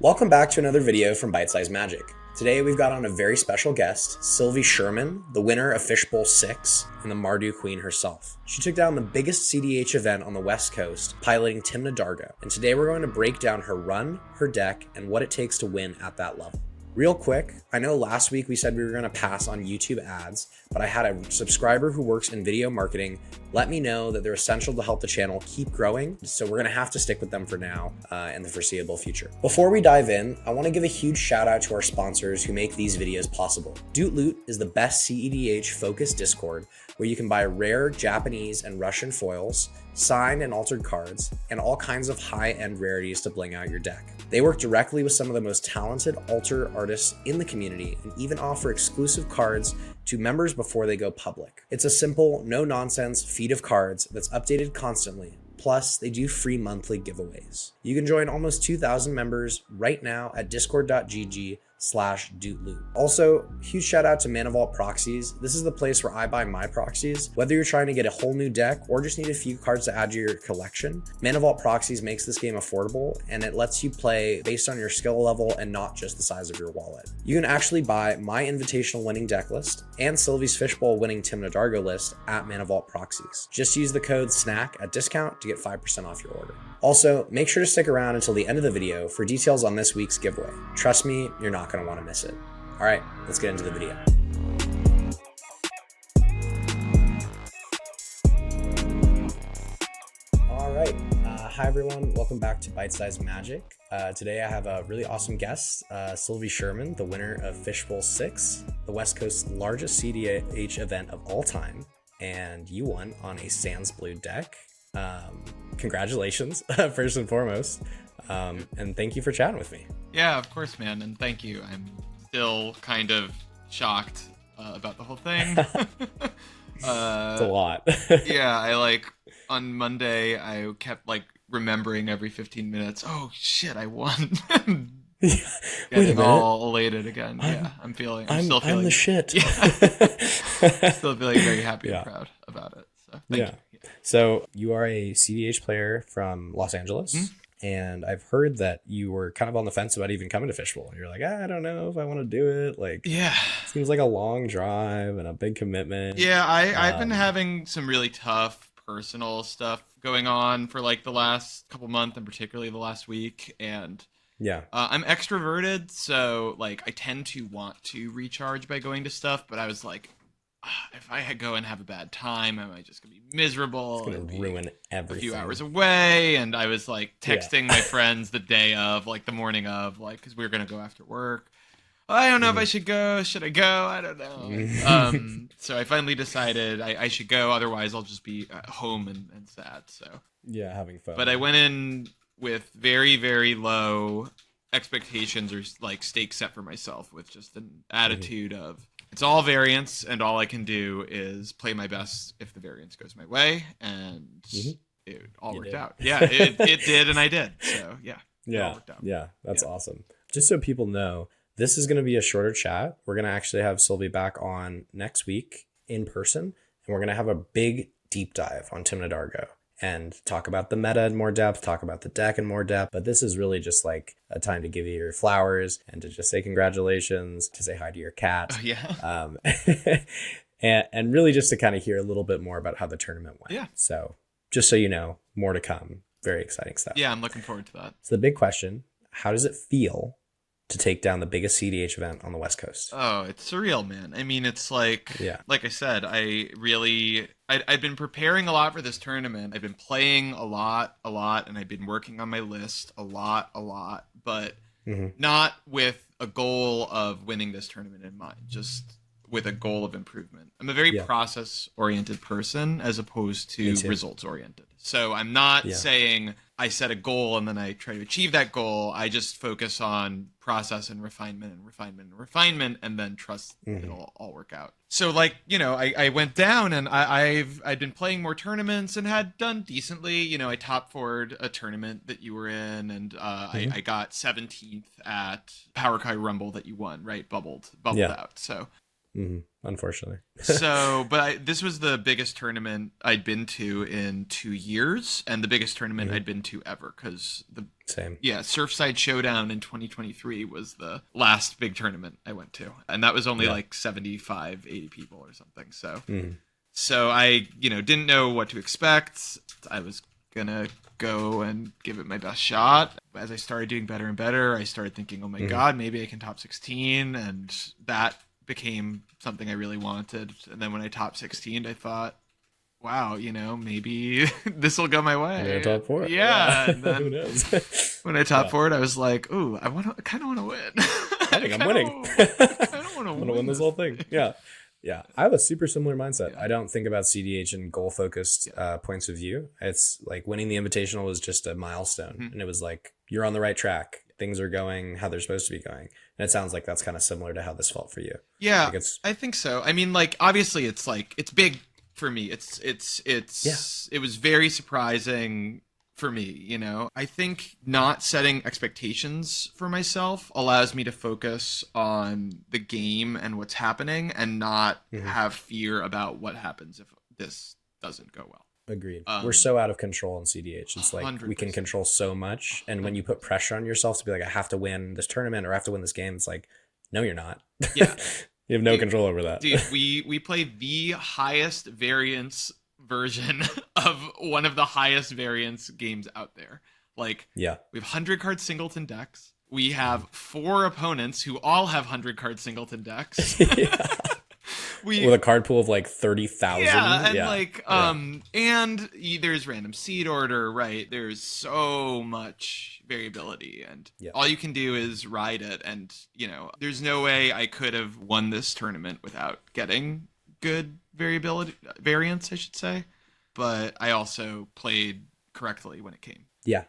Welcome back to another video from Bite Size Magic. Today we've got on a very special guest, Sylvie Sherman, the winner of Fishbowl 6 and the Mardu Queen herself. She took down the biggest cEDH event on the West Coast, piloting Tymna Dargo, and today we're going to break down her run, her deck, and what it takes to win at that level. Real quick, I know last week we said we were going to pass on YouTube ads, but I had a subscriber who works in video marketing let me know that they're essential to help the channel keep growing, so we're going to have to stick with them for now and the foreseeable future. Before we dive in, I want to give a huge shout out to our sponsors who make these videos possible. Doot Loot is the best cEDH focused Discord where you can buy rare Japanese and Russian foils, signed and altered cards, and all kinds of high-end rarities to bling out your deck. They work directly with some of the most talented altar artists in the community and even offer exclusive cards to members before they go public. It's a simple, no-nonsense feed of cards that's updated constantly. Plus, they do free monthly giveaways. You can join almost 2,000 members right now at discord.gg/dootloot. Also, huge shout out to Mana Vault Proxies. This is the place where I buy my proxies. Whether you're trying to get a whole new deck or just need a few cards to add to your collection, Mana Vault Proxies makes this game affordable and it lets you play based on your skill level and not just the size of your wallet. You can actually buy my invitational winning deck list and Sylvie's Fishbowl winning Tymna Dargo list at Mana Vault Proxies. Just use the code SNACK at discount to get 5% off your order. Also, make sure to stick around until the end of the video for details on this week's giveaway. Trust me, you're not going to want to miss it. All right, let's get into the video. All right, hi everyone, welcome back to Bite Size Magic. Today I have a really awesome guest, Sylvie Sherman, the winner of Fishbowl 6, the West Coast's largest cEDH event of all time, and you won on a Sans Blue deck. Congratulations, first and foremost, and thank you for chatting with me. Yeah, of course, man, and thank you. I'm still kind of shocked about the whole thing. It's a lot. Yeah, on Monday, I kept remembering every 15 minutes, oh shit, I won. Getting all elated again. I'm still feeling I'm the shit. Yeah. Still feeling very happy and proud about it. So thank you. So you are a cEDH player from Los Angeles, and I've heard that you were kind of on the fence about even coming to Fishbowl. You're like, I don't know if I want to do it. Seems like a long drive and a big commitment. Yeah, I've been having some really tough personal stuff going on for the last couple months, and particularly the last week, and I'm extroverted, so I tend to want to recharge by going to stuff, but I was like, if I go and have a bad time, am I just gonna be miserable? It's gonna ruin everything. A few hours away, and I was texting my friends the day of, the morning of, because we were gonna go after work. I don't know if I should go. Should I go? I don't know. So I finally decided I should go. Otherwise, I'll just be at home and sad. So having fun. But I went in with very, very low expectations or stakes set for myself, with just an attitude of, it's all variance, and all I can do is play my best if the variance goes my way, and it all worked out. Yeah, it did, and I did. So it all worked out. Yeah, that's awesome. Just so people know, this is going to be a shorter chat. We're going to actually have Sylvie back on next week in person, and we're going to have a big deep dive on Tymna Dargo and talk about the meta in more depth, talk about the deck in more depth. But this is really just a time to give you your flowers and to just say congratulations, to say hi to your cat. Oh, yeah. And really just to kind of hear a little bit more about how the tournament went. Yeah. So just so you know, more to come. Very exciting stuff. Yeah, I'm looking forward to that. So the big question, how does it feel to take down the biggest cEDH event on the West Coast? Oh, it's surreal, man. I mean, it's like I said, I've been preparing a lot for this tournament. I've been playing a lot, and I've been working on my list a lot, but not with a goal of winning this tournament in mind, just with a goal of improvement. I'm a very process-oriented person as opposed to results-oriented. So I'm not saying I set a goal and then I try to achieve that goal. I just focus on process and refinement, and then trust it'll all work out. So I went down, and I'd been playing more tournaments and had done decently. I top forward a tournament that you were in, and I got 17th at Power Kai Rumble that you won, right? Bubbled out. So Unfortunately. So, but this was the biggest tournament I'd been to in 2 years, and the biggest tournament I'd been to ever. Because Same. Yeah, Surfside Showdown in 2023 was the last big tournament I went to, and that was only like 75, 80 people or something. So, so I, didn't know what to expect. I was gonna go and give it my best shot. As I started doing better and better, I started thinking, oh my God, maybe I can top 16. And that became something I really wanted. And then when I top 16, I thought, wow, maybe this will go my way. Maybe top 4. Yeah. And then who knows? when I top 4, I was like, ooh, I kind of want to win. I think I'm winning. I want to win this whole thing. Yeah. Yeah, I have a super similar mindset. I don't think about cEDH in goal-focused points of view. It's like winning the Invitational was just a milestone. And it was like, you're on the right track. Things are going how they're supposed to be going. And it sounds like that's kind of similar to how this felt for you. Yeah, I think so. I mean, like, obviously it's big for me. It was very surprising for me, I think not setting expectations for myself allows me to focus on the game and what's happening and not have fear about what happens if this doesn't go well. Agreed. We're so out of control in cEDH. It's like 100%. We can control so much. And when you put pressure on yourself to be like, I have to win this tournament or I have to win this game, it's like, no, you're not. Yeah. You have no control over that. Dude, we play the highest variance version of one of the highest variance games out there. Like, we have 100-card singleton decks. We have 4 opponents who all have 100-card singleton decks. With a card pool of like 30,000. And there's random seed order, right? There's so much variability, and all you can do is ride it. And there's no way I could have won this tournament without getting good variance, I should say. But I also played correctly when it came. Yeah.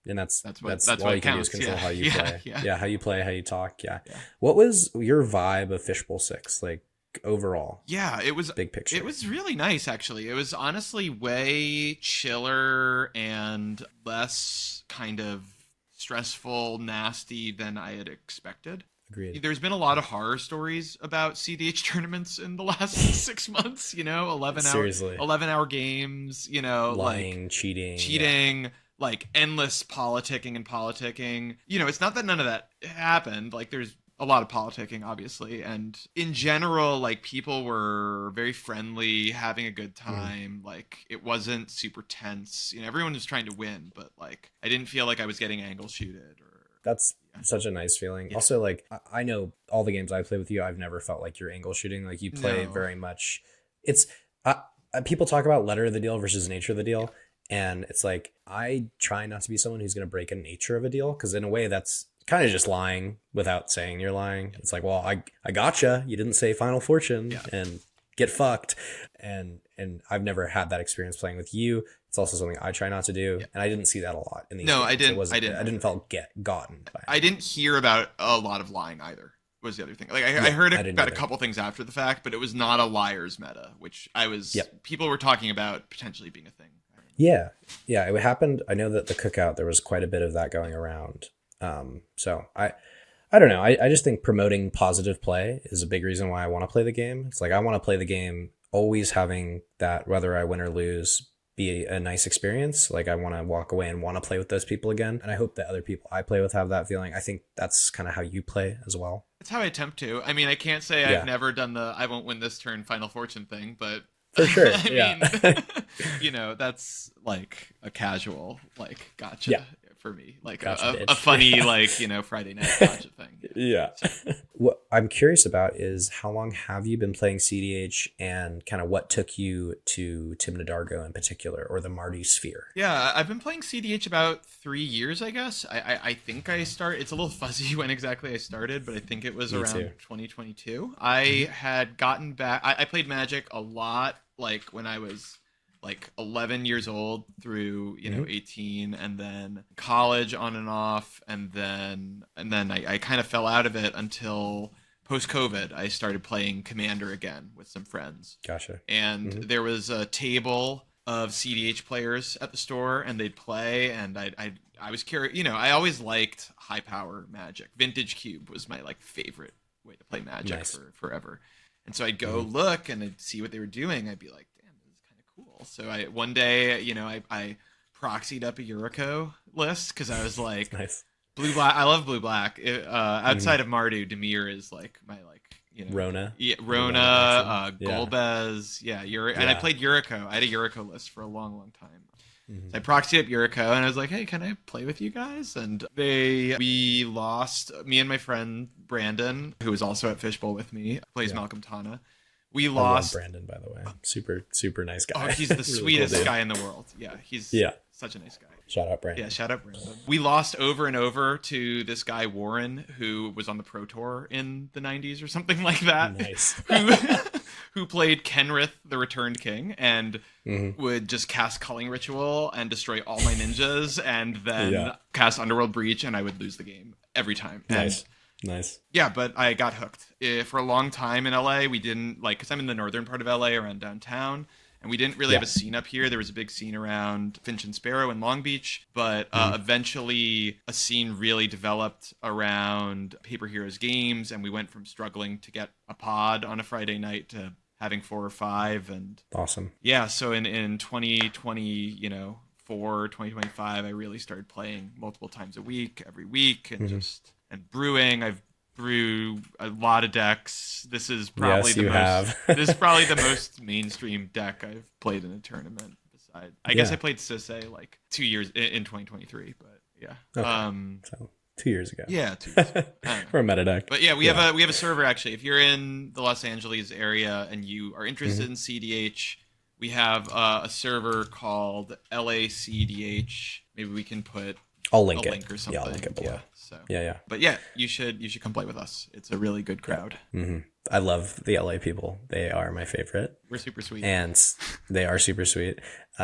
And that's all you can do is control how you play. Yeah, how you play, how you talk. Yeah. What was your vibe of Fishbowl 6? Like, overall? Yeah, it was big picture. It was really nice, actually. It was honestly way chiller and less kind of stressful, nasty than I had expected. Agreed. There's been a lot of horror stories about cEDH tournaments in the last 6 months, 11-hour games, lying, like cheating, like endless politicking. It's not that none of that happened. Like, there's a lot of politicking, obviously, and in general, like, people were very friendly, having a good time. Like, it wasn't super tense. Everyone was trying to win, but like, I didn't feel like I was getting angle shooted. That's such a nice feeling. Yeah. Also, like, I know all the games I play with you, I've never felt like you're angle shooting. Like, you play very much. It's people talk about letter of the deal versus nature of the deal. And it's like, I try not to be someone who's going to break a nature of a deal, because in a way that's kind of just lying without saying you're lying. It's like, well, I gotcha. You didn't say Final Fortune and get fucked. And I've never had that experience playing with you. It's also something I try not to do. And I didn't see that a lot in these games. I didn't. I didn't felt gotten by it. I didn't hear about a lot of lying either, was the other thing. Like, I heard about a couple things after the fact, but it was not a liar's meta, which people were talking about potentially being a thing. Yeah. It happened. I know that the cookout, there was quite a bit of that going around. So I don't know. I just think promoting positive play is a big reason why I want to play the game. It's like, I want to play the game always having that, whether I win or lose, be a nice experience. Like, I want to walk away and want to play with those people again. And I hope that other people I play with have that feeling. I think that's kind of how you play as well. That's how I attempt to. I mean, I can't say I've never done the I won't win this turn Final Fortune thing, but for sure. I mean, that's like a casual, like, gotcha for me. Like, gotcha, a funny, like, Friday night gotcha thing. Yeah. What I'm curious about is, how long have you been playing cEDH, and kind of what took you to Tymna Dargo in particular, or the Mardu sphere? Yeah, I've been playing cEDH about 3 years, I guess. I think I started, it's a little fuzzy when exactly I started, but I think it was around 2022. I had gotten back, I played Magic a lot, like, when I was like 11 years old through 18, and then college on and off, and then I kind of fell out of it until post-COVID. I started playing Commander again with some friends. Gotcha. And there was a table of cEDH players at the store, and they'd play, and I was curious. I always liked high power Magic. Vintage Cube was my, like, favorite way to play Magic for forever. And so I'd go look and I'd see what they were doing. I'd be like, damn, this is kind of cool. So one day, I proxied up a Yuriko list because I was like, nice. Blue black. I love blue black. Outside of Mardu, Demir is like my Rona. Yeah, Rona, Golbez. Yeah, and I played Yuriko. I had a Yuriko list for a long, long time. So I proxied up Yuriko, and I was like, "Hey, can I play with you guys?" And we lost. Me and my friend Brandon, who was also at Fishbowl with me, plays Malcolm Tana. We lost. I love Brandon, by the way. Super, super nice guy. Oh, he's the sweetest guy in the world. Yeah, he's such a nice guy. Shout out Brandon. Yeah, shout out Brandon. We lost over and over to this guy Warren, who was on the Pro Tour in the 90s or something like that. Nice. who played Kenrith, the Returned King, and would just cast Culling Ritual and destroy all my ninjas, and then cast Underworld Breach, and I would lose the game every time. Nice. Yeah, but I got hooked. For a long time in LA, we didn't, because I'm in the northern part of LA around downtown, and we didn't really have a scene up here. There was a big scene around Finch and Sparrow in Long Beach, but eventually a scene really developed around Paper Heroes games, and we went from struggling to get a pod on a Friday night to having 4 or 5. And awesome. Yeah, so in 2025, I really started playing multiple times a week, every week, and and brewing. I've brewed a lot of decks. This is probably this is probably the most mainstream deck I've played in a tournament. Besides, I guess I played Sisse like 2 years in 2023, but yeah. Okay. So 2 years ago. Yeah, 2 years ago. For a meta deck. But yeah, we have a server actually. If you're in the Los Angeles area and you are interested in cEDH, we have a server called LA cEDH. Maybe we can put I'll link a link or something. Yeah, I'll link it below. Yeah, so. Yeah. But yeah, you should come play with us. It's a really good crowd. I love the LA people. They are my favorite. We're super sweet. And they are super sweet.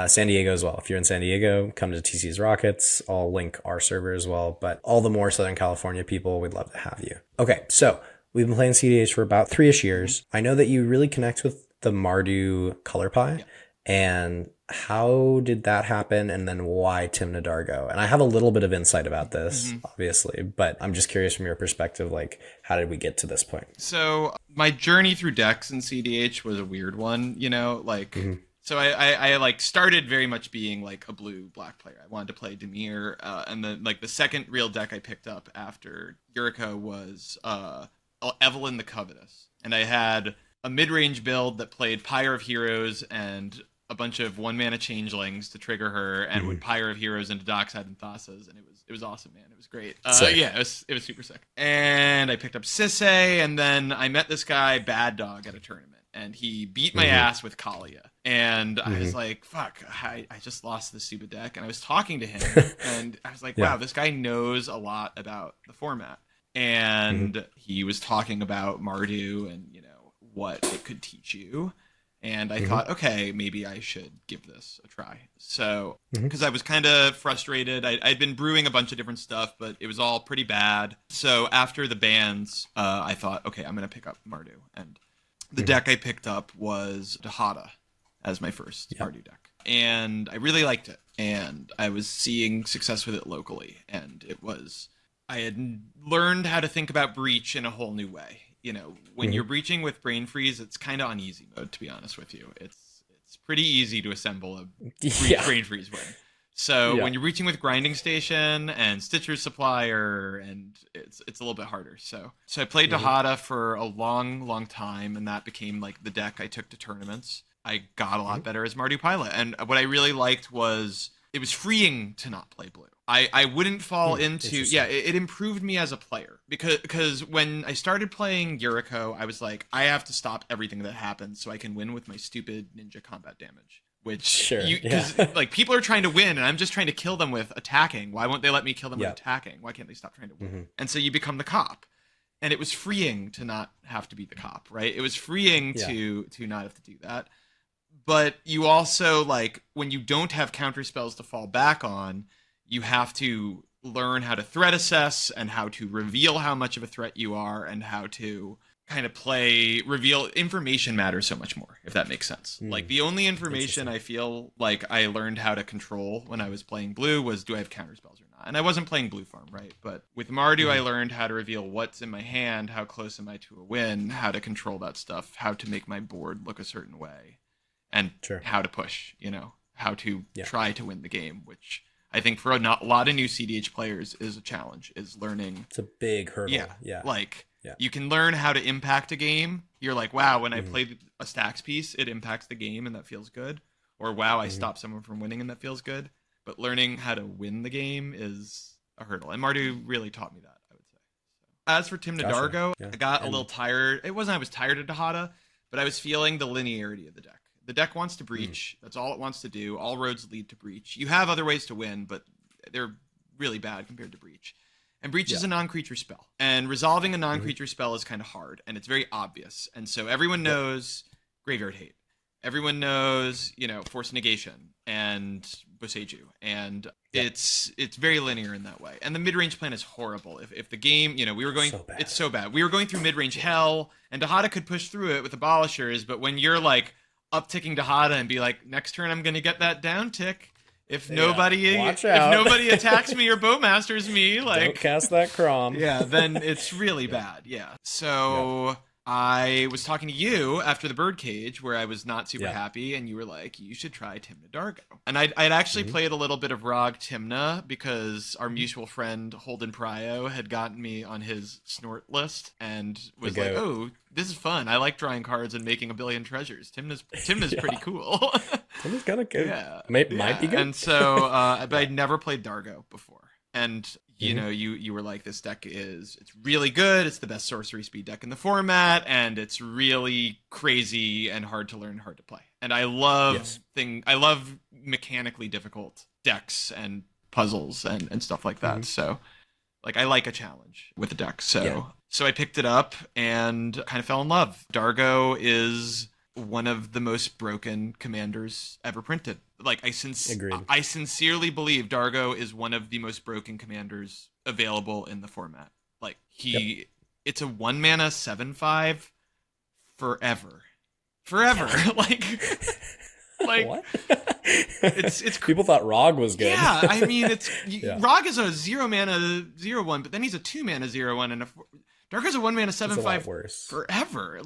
San Diego as well. If you're in San Diego, come to TC's Rockets. I'll link our server as well. But all the more Southern California people, we'd love to have you. Okay, so we've been playing cEDH for about 3-ish years. I know that you really connect with the Mardu color pie. Yeah. And how did that happen? And then why Tymna Dargo? And I have a little bit of insight about this, obviously, but I'm just curious from your perspective, like, how did we get to this point? So my journey through decks in cEDH was a weird one, so I started very much being like a blue-black player. I wanted to play Demir, and then like the second real deck I picked up after Yuriko was Evelyn the Covetous. And I had a mid-range build that played Pyre of Heroes and a bunch of 1-mana changelings to trigger her, and would Pyre of Heroes into Dockside and Thassa's, and it was awesome, man. It was great. Yeah, it was super sick. And I picked up Sisse, and then I met this guy Bad Dog at a tournament, and he beat my ass with Kalia. And I was like, fuck, I just lost this stupid deck. And I was talking to him, and I was like, wow, this guy knows a lot about the format. And he was talking about Mardu and what it could teach you. And I thought, okay, maybe I should give this a try. So, because I was kind of frustrated. I'd been brewing a bunch of different stuff, but it was all pretty bad. So after the bans, I thought, okay, I'm going to pick up Mardu. And the deck I picked up was Dahada as my first Mardu deck. And I really liked it. And I was seeing success with it locally. And I had learned how to think about Breach in a whole new way. When you're breaching with Brain Freeze, it's kind of on easy mode, to be honest with you. It's pretty easy to assemble a Brain Freeze win. So when you're breaching with Grinding Station and Stitcher's Supplier, and it's a little bit harder. So I played Dahada for a long, long time, and that became like the deck I took to tournaments. I got a lot better as Mardu Pilot, and what I really liked was it was freeing to not play blue. I wouldn't fall into it improved me as a player because when I started playing Yuriko, I was like, I have to stop everything that happens so I can win with my stupid ninja combat damage. Which like people are trying to win and I'm just trying to kill them with attacking. Why won't they let me kill them with attacking? Why can't they stop trying to win? And so you become the cop. And it was freeing to not have to be the cop, right? It was freeing to not have to do that. But you also, like, when you don't have counter spells to fall back on, you have to learn how to threat assess and how to reveal how much of a threat you are and how to kind of reveal information matters so much more, if that makes sense. Like the only information I feel like I learned how to control when I was playing blue was, do I have counter spells or not? And I wasn't playing blue farm, right? But with Mardu, I learned how to reveal what's in my hand, how close am I to a win, how to control that stuff, how to make my board look a certain way, and how to push, how to try to win the game, which I think for a lot of new cEDH players is a challenge, is learning. It's a big hurdle. Yeah. You can learn how to impact a game. You're like, wow, when I play a stacks piece, it impacts the game and that feels good. Or wow, I stop someone from winning and that feels good. But learning how to win the game is a hurdle. And Mardu really taught me that, I would say. As for Tymna Dargo, I got a little tired. It wasn't I was tired of Dahada, but I was feeling the linearity of the deck. The deck wants to breach. That's all it wants to do. All roads lead to breach. You have other ways to win, but they're really bad compared to breach. And breach is a non-creature spell. And resolving a non-creature spell is kind of hard, and it's very obvious. And so everyone knows Graveyard Hate. Everyone knows, Force Negation and Boseiju. And it's very linear in that way. And the mid-range plan is horrible. If the game, we were going... It's so bad. We were going through mid-range hell, and Dahada could push through it with Abolishers, but when you're, upticking Dahada and be like, next turn I'm going to get that down tick. If nobody attacks me or bowmasters me, don't cast that Crom. Then it's really bad. So I was talking to you after the Birdcage, where I was not super happy, and you were like, you should try Tymna Dargo. And I'd actually played a little bit of Rog Tymna because our mutual friend Holden Pryo had gotten me on his snort list and was like, oh, this is fun. I like drawing cards and making a billion treasures. Tymna's pretty cool. Tymna's kind of good. Might be good. And so, but I'd never played Dargo before. And you were like, this deck it's really good. It's the best sorcery speed deck in the format, and it's really crazy and hard to learn, hard to play. And I love I love mechanically difficult decks and puzzles and stuff like that. So, I like a challenge with a deck. So I picked it up and kind of fell in love. Dargo is one of the most broken commanders ever printed. I sincerely believe Dargo is one of the most broken commanders available in the format. It's a 1-mana 7/5 forever. What? it's people thought Rog was good. Yeah, I mean Rog is a 0-mana 0/1, but then he's a 2-mana 0/1 and Dargo's a 1-mana 7/5 forever.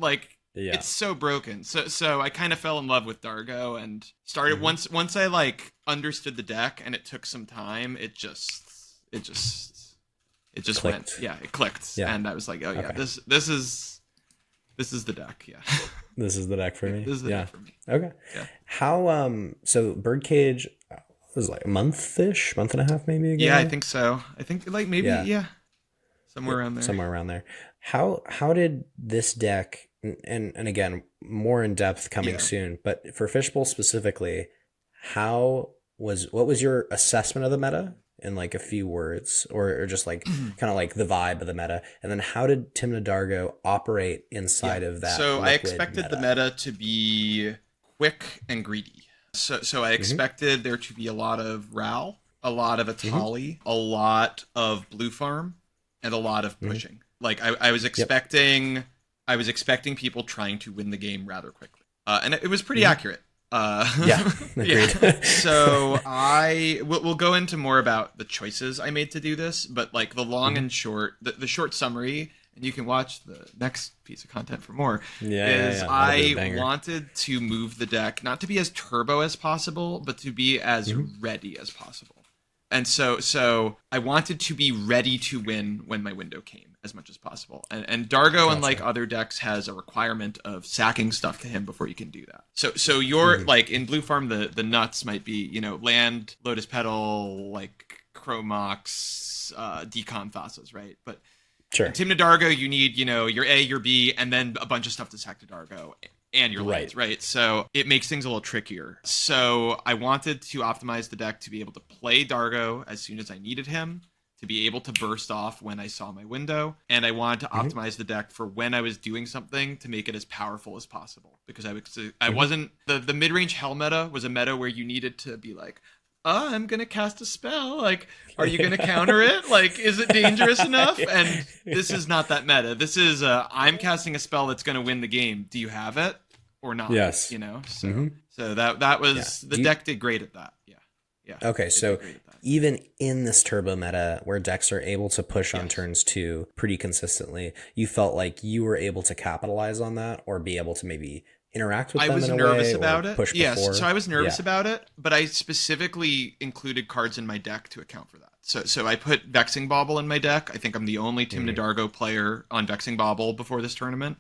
It's so broken. So I kind of fell in love with Dargo and started once I understood the deck, and it took some time. It just clicked. went. Yeah, it clicked. Yeah. And I was like, oh yeah, this is the deck. Yeah. This is the deck for me. This is the deck for me. Okay. Yeah. How so Birdcage was a month and a half maybe ago? Yeah, I think so. I think maybe somewhere around there. Somewhere around there. How did this deck, and again, more in depth coming soon, but for Fishbowl specifically, what was your assessment of the meta in a few words, or just kind of the vibe of the meta, and then how did Tymna Dargo operate inside of that? So I expected the meta to be quick and greedy. So I expected there to be a lot of Ral, a lot of Atali, a lot of blue farm, and a lot of pushing. I was expecting people trying to win the game rather quickly, and it was pretty accurate. So we'll go into more about the choices I made to do this, but the long and short, the short summary, and you can watch the next piece of content for more. I wanted to move the deck not to be as turbo as possible, but to be as ready as possible. And so I wanted to be ready to win when my window came as much as possible. And Dargo, unlike other decks, has a requirement of sacking stuff to him before you can do that. So you're in Blue Farm, the nuts might be, land, Lotus Petal, Chromox, Decom Thassa's, right? But in Tymna Dargo, you need, your A, your B, and then a bunch of stuff to sack to Dargo. And your lands, right? So it makes things a little trickier. So I wanted to optimize the deck to be able to play Dargo as soon as I needed him, to be able to burst off when I saw my window. And I wanted to optimize the deck for when I was doing something to make it as powerful as possible. Because I wasn't... The mid-range hell meta was a meta where you needed to be I'm gonna cast a spell. Like, are you gonna counter it? Like, is it dangerous enough? And this is not that meta. This is I'm casting a spell that's gonna win the game. Do you have it or not? Yes. You know. So that was the deck did great at that. Yeah. Okay, so even in this turbo meta where decks are able to push on turns 2 pretty consistently, you felt like you were able to capitalize on that or be able to maybe interact with them in a way? I was nervous about it. Yes, so I was nervous about it, but I specifically included cards in my deck to account for that. So I put Vexing Bauble in my deck. I think I'm the only Tymna Dargo player on Vexing Bauble before this tournament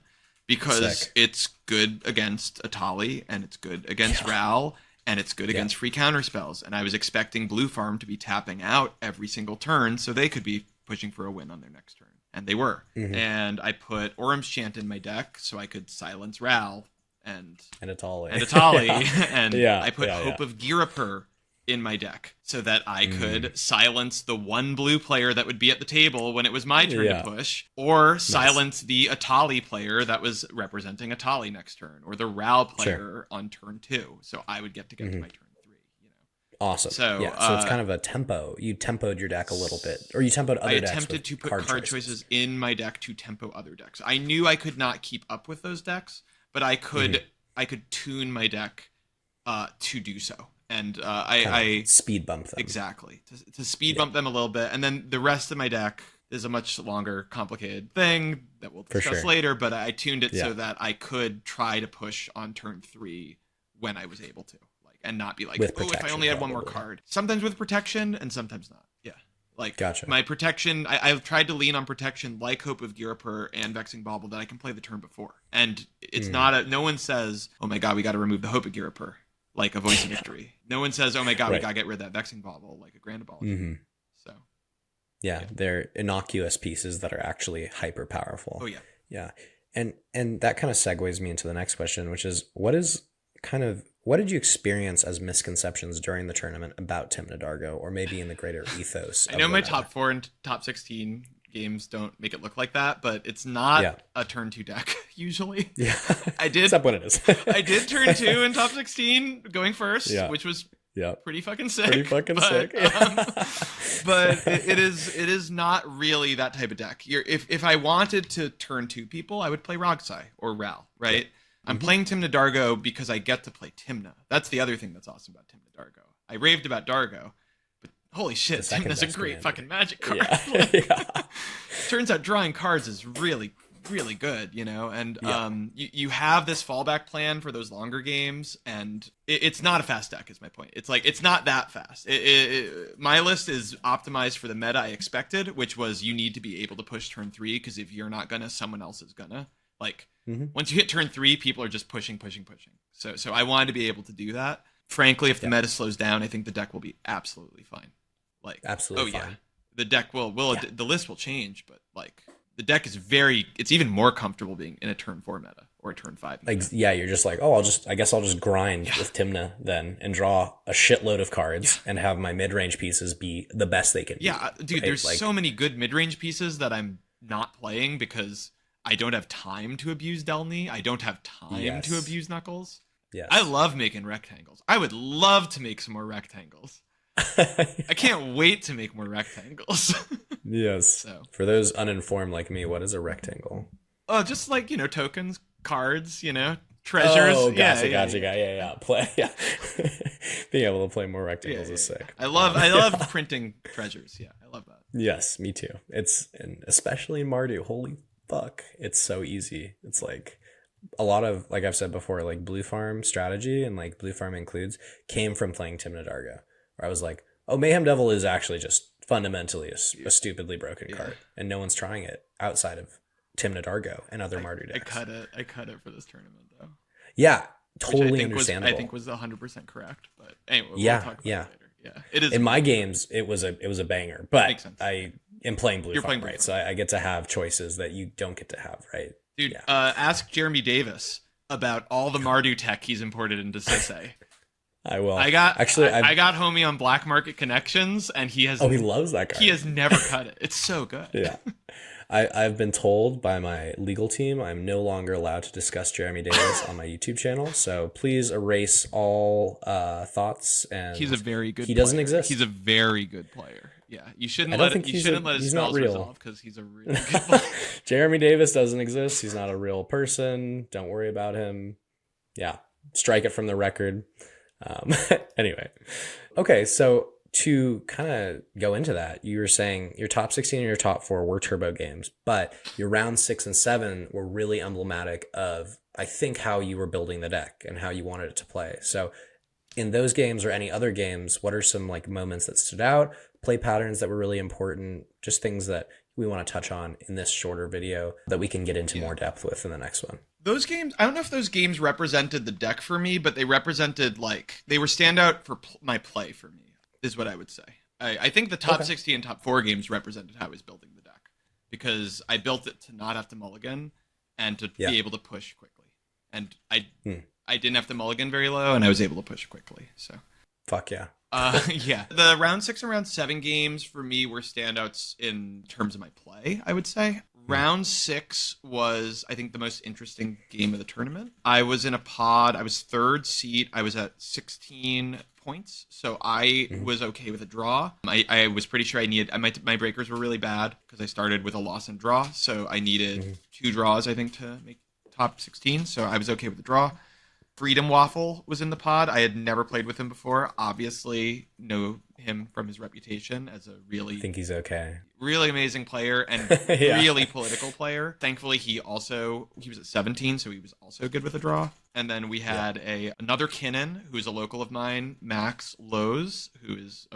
because it's good against Atali and it's good against Ral. And it's good against free counter spells. And I was expecting Blue Farm to be tapping out every single turn so they could be pushing for a win on their next turn. And they were. And I put Orum's Chant in my deck so I could silence Ral and Atali. And I put Hope of Girapur in my deck so that I could silence the one blue player that would be at the table when it was my turn to push, or silence the Atali player that was representing Atali next turn, or the Ral player on turn 2. So I would get to my turn 3. You know. Awesome. So it's kind of a tempo. You tempoed your deck a little bit, or you tempoed other decks. I attempted to put card choices in my deck to tempo other decks. I knew I could not keep up with those decks, but I could tune my deck to do so. And I speed bump them. Exactly. To speed bump them a little bit. And then the rest of my deck is a much longer, complicated thing that we'll discuss later. But I tuned it so that I could try to push on turn 3 when I was able to. And not be like, if I only had one more card. Sometimes with protection and sometimes not. Yeah. Like, my protection, I've tried to lean on protection like Hope of Girapur and Vexing Bauble that I can play the turn before. And it's not no one says, oh my god, we got to remove the Hope of Girapur. Like a Voice of Victory. No one says, oh my god, we gotta get rid of that Vexing Bauble like a Grand Abolition. So they're innocuous pieces that are actually hyper powerful. Oh yeah. And that kind of segues me into the next question, which is what did you experience as misconceptions during the tournament about Tymna Dargo, or maybe in the greater ethos? I know my top 4 and top 16 games don't make it look like that, but it's not a turn 2 deck usually. I did, except when it is. I did turn 2 in top 16 going first, which was pretty fucking sick. But it is not really that type of deck. If I wanted to turn 2 people, I would play Rogsai or Ral, right? I'm playing Tymna Dargo because I get to play Tymna. That's the other thing that's awesome about Tymna Dargo. I raved about Dargo, but holy shit, Tymna's a great fucking Magic card. Turns out drawing cards is really, really good, you know? And you have this fallback plan for those longer games, and it's not a fast deck is my point. It's like, it's not that fast. My list is optimized for the meta I expected, which was you need to be able to push turn 3, because if you're not gonna, someone else is gonna. Like, once you hit turn 3, people are just pushing. So I wanted to be able to do that. Frankly, if the meta slows down, I think the deck will be absolutely fine. Like, absolutely fine. Yeah. The deck will the list will change, but like the deck is it's even more comfortable being in a turn 4 meta or a turn 5 meta. Like, you're just like, I guess I'll just grind with Tymna then and draw a shitload of cards and have my mid-range pieces be the best they can be. Yeah, dude, right? There's so many good mid-range pieces that I'm not playing because I don't have time to abuse Delny. I don't have time to abuse Knuckles. Yes. I love making rectangles. I would love to make some more rectangles. I can't wait to make more rectangles. Yes. So, for those uninformed like me, what is a rectangle? Oh, just like, tokens, cards, treasures. Oh, gotcha. Being able to play more rectangles is sick. I love printing treasures. Yeah, I love that. Yes, me too. And especially in Mardu. Holy fuck, it's so easy. It's like a lot of, like I've said before, like Blue Farm strategy and like Blue Farm includes came from playing Tymna Dargo, where I was like, oh, Mayhem Devil is actually just fundamentally a stupidly broken card, and no one's trying it outside of Tymna Dargo and other Mardu decks. I cut it for this tournament though. Yeah, totally understandable. I think was 100% correct, but anyway, we'll talk about it later. Yeah, it is. In my games, it was a banger, but I am playing Blue Farm, right? So I get to have choices that you don't get to have, right? Dude, ask Jeremy Davis about all the Mardu tech he's imported into Sisei. I will. I got homie on Black Market Connections, and he has. Oh, he loves that card. He has never cut it. It's so good. Yeah, I've been told by my legal team I'm no longer allowed to discuss Jeremy Davis on my YouTube channel. So please erase all thoughts. And he's a very good. He doesn't exist. He's a very good player. Yeah, you shouldn't I don't let think it, you shouldn't let his he's not spells real. resolve because he's a really good player. Jeremy Davis doesn't exist. He's not a real person. Don't worry about him. Yeah, strike it from the record. Anyway, okay, so to kind of go into that, you were saying your top 16 and your top 4 were turbo games, but your round 6 and 7 were really emblematic of, I think, how you were building the deck and how you wanted it to play. So in those games or any other games, what are some like moments that stood out, play patterns that were really important, just things that we want to touch on in this shorter video that we can get into more depth with in the next one? Those games, I don't know if those games represented the deck for me, but they represented, like, they were standout for my play for me, is what I would say. I think the top 60 and top 4 games represented how I was building the deck, because I built it to not have to mulligan and to be able to push quickly. And I didn't have to mulligan very low, and I was able to push quickly. So, fuck yeah. Yeah. The round 6 and round 7 games for me were standouts in terms of my play, I would say. Round 6 was, I think, the most interesting game of the tournament. I was in a pod. I was 3rd seat. I was at 16 points, so I was okay with a draw. I was pretty sure I needed... My breakers were really bad because I started with a loss and draw, so I needed 2 draws, I think, to make top 16, so I was okay with the draw. Freedom Waffle was in the pod. I had never played with him before. Obviously, know him from his reputation as a really... I think he's okay. Really amazing player and really political player. Thankfully, he was at 17, so he was also good with a draw. And then we had another Kinnan, who's a local of mine, Max Lowe's, who is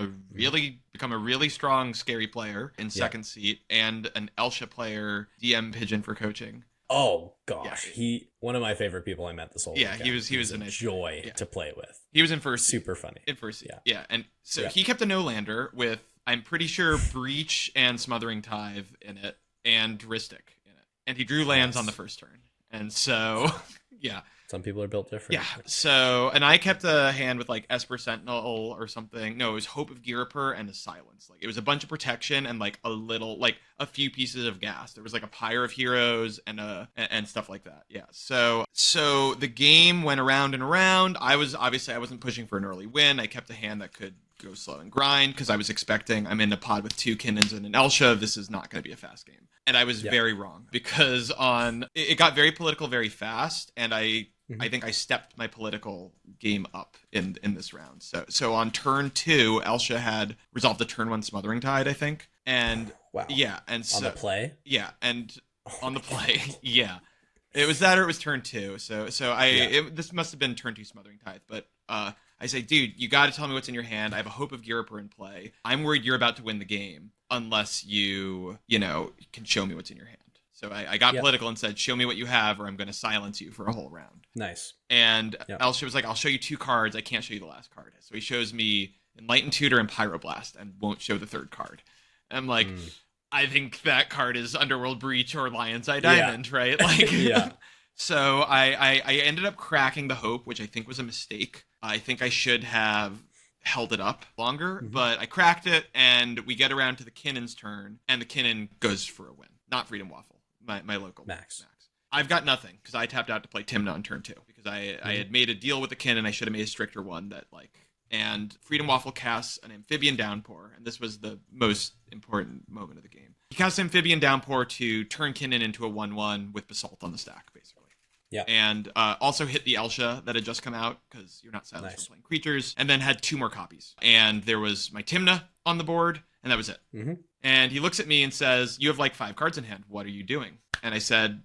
become a really strong, scary player in second seat, and an Elsha player, DM Pigeon for coaching. Oh gosh, one of my favorite people I met this whole weekend. He was a nice joy to play with. He was in first, super funny. In first, and so he kept a no lander with, I'm pretty sure, Breach and Smothering Tithe in it, and Ristic in it, and he drew lands on the first turn, and so Some people are built different. Yeah, so, and I kept a hand with, like, Esper Sentinel or something. No, it was Hope of Girapur and a Silence. Like, it was a bunch of protection and, like, a few pieces of gas. There was, like, a Pyre of Heroes and stuff like that. Yeah, so the game went around and around. I wasn't pushing for an early win. I kept a hand that could go slow and grind because I was expecting, I'm in a pod with 2 Kinnans and an Elsha. This is not going to be a fast game. And I was very wrong because it got very political very fast, and I think I stepped my political game up in this round. So on turn 2, Elsha had resolved the turn 1 Smothering Tide, I think. And and so, on the play? Yeah, and on the play, yeah. It was that or it was turn 2. So this must have been turn 2 Smothering Tithe, but I say, dude, you got to tell me what's in your hand. I have a Hope of Girapur in play. I'm worried you're about to win the game unless you can show me what's in your hand. So I got political and said, show me what you have or I'm going to silence you for a whole round. Nice. And Elsha was like, I'll show you 2 cards. I can't show you the last card. So he shows me Enlightened Tutor and Pyroblast and won't show the 3rd card. And I'm like, I think that card is Underworld Breach or Lion's Eye Diamond, right? Like, So I ended up cracking the Hope, which I think was a mistake. I think I should have held it up longer, but I cracked it, and we get around to the Kinnan's turn, and the Kinnan goes for a win. Not Freedom Waffle, my local. Max. I've got nothing, because I tapped out to play Tymna on turn 2, because I had made a deal with the Kinnan. I should have made a stricter one and Freedom Waffle casts an Amphibian Downpour, and this was the most important moment of the game. He casts Amphibian Downpour to turn Kinnan into a 1/1 with Basalt on the stack, basically. Yeah. And also hit the Elsha that had just come out, because you're not silenced from playing creatures, and then had 2 more copies. And there was my Tymna on the board, and that was it. And he looks at me and says, you have like 5 cards in hand. What are you doing? And I said,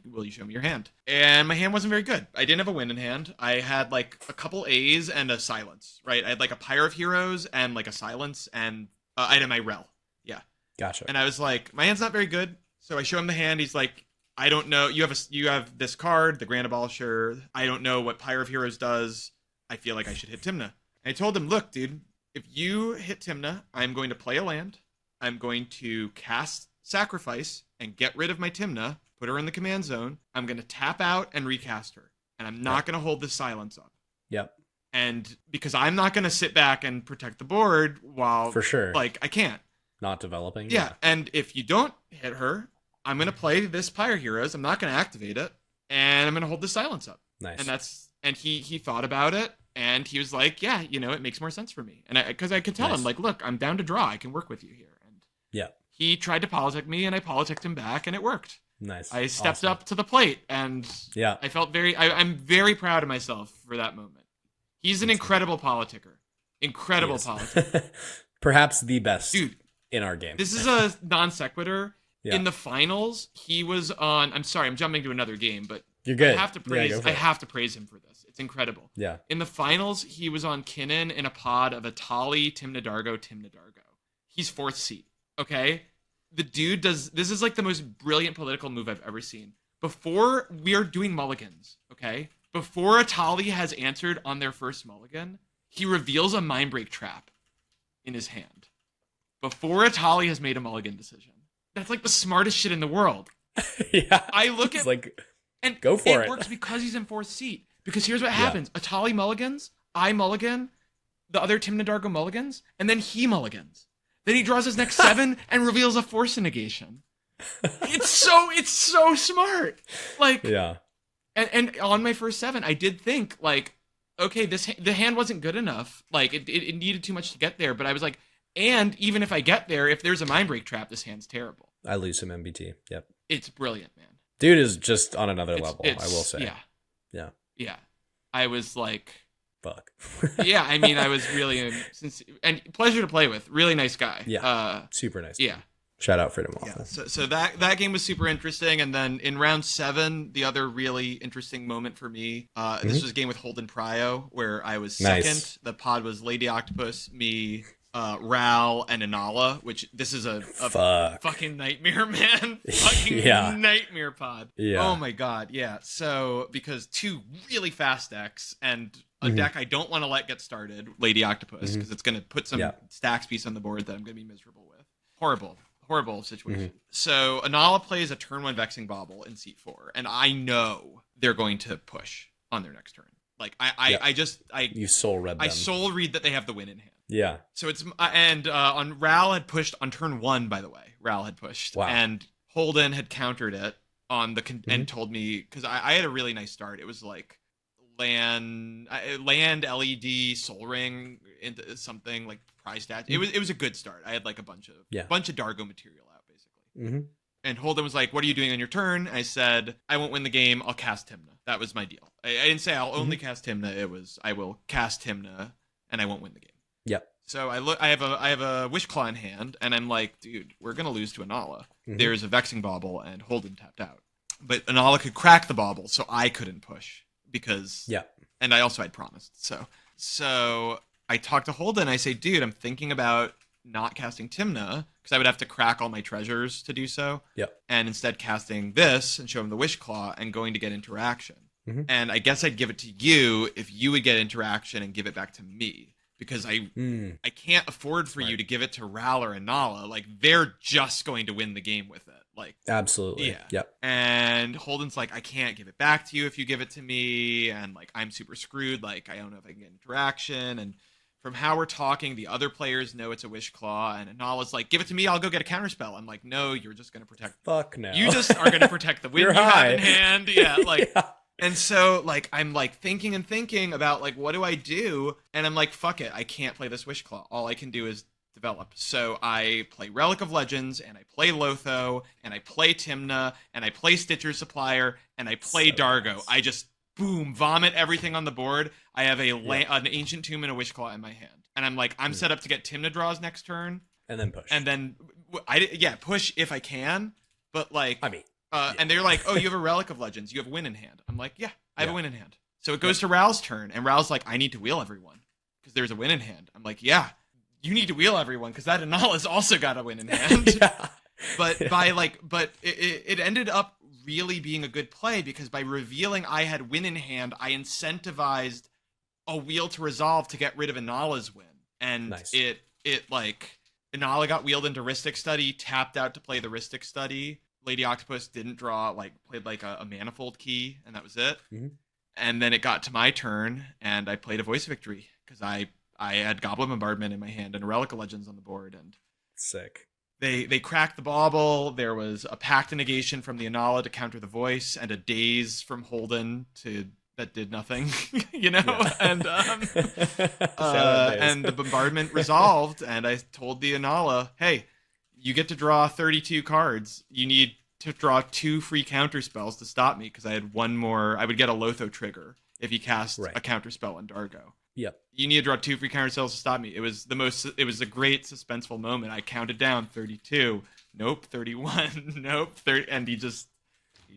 will you show me your hand? And my hand wasn't very good. I didn't have a win in hand. I had like a couple A's and a silence, right? I had like a Pyre of Heroes and like a silence, and I had my Rel. Yeah. Gotcha. And I was like, my hand's not very good. So I show him the hand. He's like, I don't know. You have this card, the Grand Abolisher. I don't know what Pyre of Heroes does. I feel like I should hit Tymna. And I told him, look, dude, if you hit Tymna, I'm going to play a land. I'm going to cast Sacrifice and get rid of my Tymna, put her in the command zone. I'm going to tap out and recast her. And I'm not going to hold the silence up. Yep. And because I'm not going to sit back and protect the board while... For sure. Like, I can't. not developing. Yeah, and if you don't hit her, I'm going to play this Pyre Heroes. I'm not going to activate it, and I'm going to hold the silence up. Nice. And he thought about it, and he was like, yeah, it makes more sense for me. And because I could tell him, like, look, I'm down to draw. I can work with you here. And yeah, he tried to politic me, and I politicked him back, and it worked. Nice. I stepped up to the plate, and I felt I'm very proud of myself for that moment. He's an incredible politicker. Incredible politicker. Perhaps the best dude in our game. This is a non sequitur. In the finals, he was on. I'm sorry, I'm jumping to another game, but you're good. I have to praise. I have to praise him for this. It's incredible. Yeah. In the finals, he was on Kinnan in a pod of Atali, Tymna Dargo. He's 4th seat. Okay, the dude does. This is like the most brilliant political move I've ever seen. Before we are doing mulligans, okay, before Atali has answered on their first mulligan, he reveals a Mindbreak trap in his hand. Before Atali has made a mulligan decision. That's like the smartest shit in the world. Yeah. I look at like, and go for it. It works because he's in 4th seat. Because here's what happens: Atali mulligans, I mulligan, the other Tymna Dargo mulligans, and then he mulligans. Then he draws his next 7 and reveals a Force negation. It's so smart. Like, yeah. And on my first 7, I did think like, okay, the hand wasn't good enough. Like it needed too much to get there. But I was like, and even if I get there, if there's a Mindbreak trap, this hand's terrible. I lose some MBT. Yep. It's brilliant, man. Dude is just on another level, I will say. Yeah. Yeah. Yeah. I was like, fuck. Yeah, I mean, I was really and pleasure to play with. Really nice guy. Yeah. Super nice. Yeah. Shout out Freedom Waffle. Yeah. So that game was super interesting, and then in round 7, the other really interesting moment for me, this was a game with Holden Pryo where I was second. The pod was Lady Octopus, me, Ral, and Inala, which this is a fucking nightmare, man. Fucking nightmare pod. Yeah. Oh my god, yeah. So because 2 really fast decks and a deck I don't want to let get started, Lady Octopus, because it's going to put some stacks piece on the board that I'm going to be miserable with. Horrible situation. So Inala plays a turn 1 Vexing Bauble in seat 4, and I know they're going to push on their next turn. Like you soul read them. I soul read that they have the win in hand. Yeah. So it's on Ral had pushed on turn 1, by the way. Ral had pushed, and Holden had countered it on the and told me, because I had a really nice start. It was like land LED Soul Ring into something like prize stats. It was a good start. I had like a bunch of Dargo material out basically. And Holden was like, "What are you doing on your turn?" I said, "I won't win the game. I'll cast Tymna." That was my deal. I didn't say I'll only cast Tymna. It was I will cast Tymna and I won't win the game. Yep. So I have a Wish Claw in hand, and I'm like, dude, we're gonna lose to Inala. There's a Vexing Bauble, and Holden tapped out. But Inala could crack the bauble, so I couldn't push because and I also had promised. So I talked to Holden. I say, dude, I'm thinking about not casting Tymna because I would have to crack all my treasures to do so. And instead casting this and show him the Wish Claw and going to get interaction. And I guess I'd give it to you if you would get interaction and give it back to me. Because I can't afford for you to give it to Ral or Inala. Like, they're just going to win the game with it. Like, absolutely. Yeah. Yep. And Holden's like, I can't give it back to you if you give it to me. And, like, I'm super screwed. Like, I don't know if I can get interaction. And from how we're talking, the other players know it's a Wish Claw. And Inala's like, give it to me. I'll go get a counterspell. I'm like, no, you're just going to protect. Fuck no. You just are going to protect the win you have in hand. Yeah. Like. And so, like, I'm, like, thinking about, like, what do I do? And I'm like, fuck it. I can't play this Wish Claw. All I can do is develop. So I play Relic of Legends, and I play Lotho, and I play Tymna, and I play Stitcher Supplier, and I play Dargo. Nice. I just, boom, vomit everything on the board. I have an Ancient Tomb and a Wish Claw in my hand. And I'm like, I'm set up to get Tymna draws next turn. And then push. And then, push if I can. But, like... I mean... And they're like, oh, you have a Relic of Legends. You have a win in hand. I'm like, yeah, I have a win in hand. So it goes to Ral's turn, and Ral's like, I need to wheel everyone because there's a win in hand. I'm like, yeah, you need to wheel everyone because that Inala's also got a win in hand. But it ended up really being a good play because by revealing I had win in hand, I incentivized a wheel to resolve to get rid of Inala's win. And it Inala got wheeled into Rhystic Study, tapped out to play the Rhystic Study. Lady Octopus didn't draw, played a Manifold Key, and that was it. And then it got to my turn, and I played a Voice of Victory, because I had Goblin Bombardment in my hand and a Relic of Legends on the board, and Sick. They cracked the bauble. There was a Pact negation from the Anala to counter the voice, and a daze from Holden that did nothing, Yeah. and and the bombardment resolved, and I told the Anala, hey, you get to draw 32 cards. You need to draw 2 free counter spells to stop me, because I had one more. I would get a Lotho trigger if he cast a counter spell on Dargo. Yep. You need to draw 2 free counter spells to stop me. It was a great suspenseful moment. I counted down 32. Nope, 31. Nope, 30. And he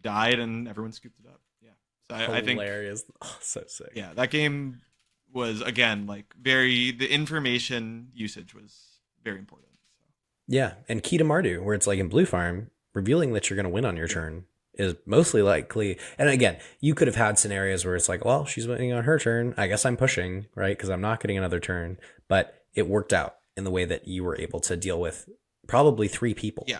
died, and everyone scooped it up. Yeah. So I think hilarious. Oh, so sick. Yeah, that game was, again, like, the information usage was very important. So. Yeah, and key to Mardu, where it's like in Blue Farm, revealing that you're going to win on your turn is mostly likely. And again, you could have had scenarios where it's like, well, she's winning on her turn. I guess I'm pushing, right? Because I'm not getting another turn. But it worked out in the way that you were able to deal with probably 3 people. Yeah.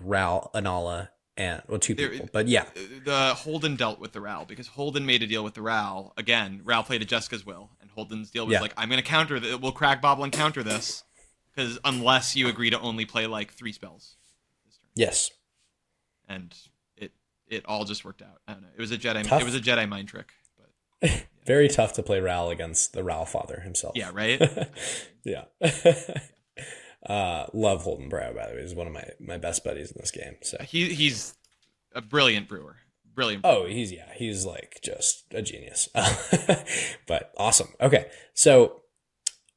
Ral, Anala, and 2 people. But yeah. The Holden dealt with the Ral, because Holden made a deal with the Ral. Again, Ral played a Jessica's Will, and Holden's deal was like, I'm going to counter that. We'll crack Bobble and counter this, because unless you agree to only play like 3 spells this turn. Yes. And it all just worked out. I don't know. It was a Jedi mind trick. But yeah. Very tough to play Ral against the Ral father himself. Yeah, right? Yeah. Love Holden Brow, by the way. He's one of my best buddies in this game. So he's a brilliant brewer. Oh, he's like just a genius. But awesome. Okay. So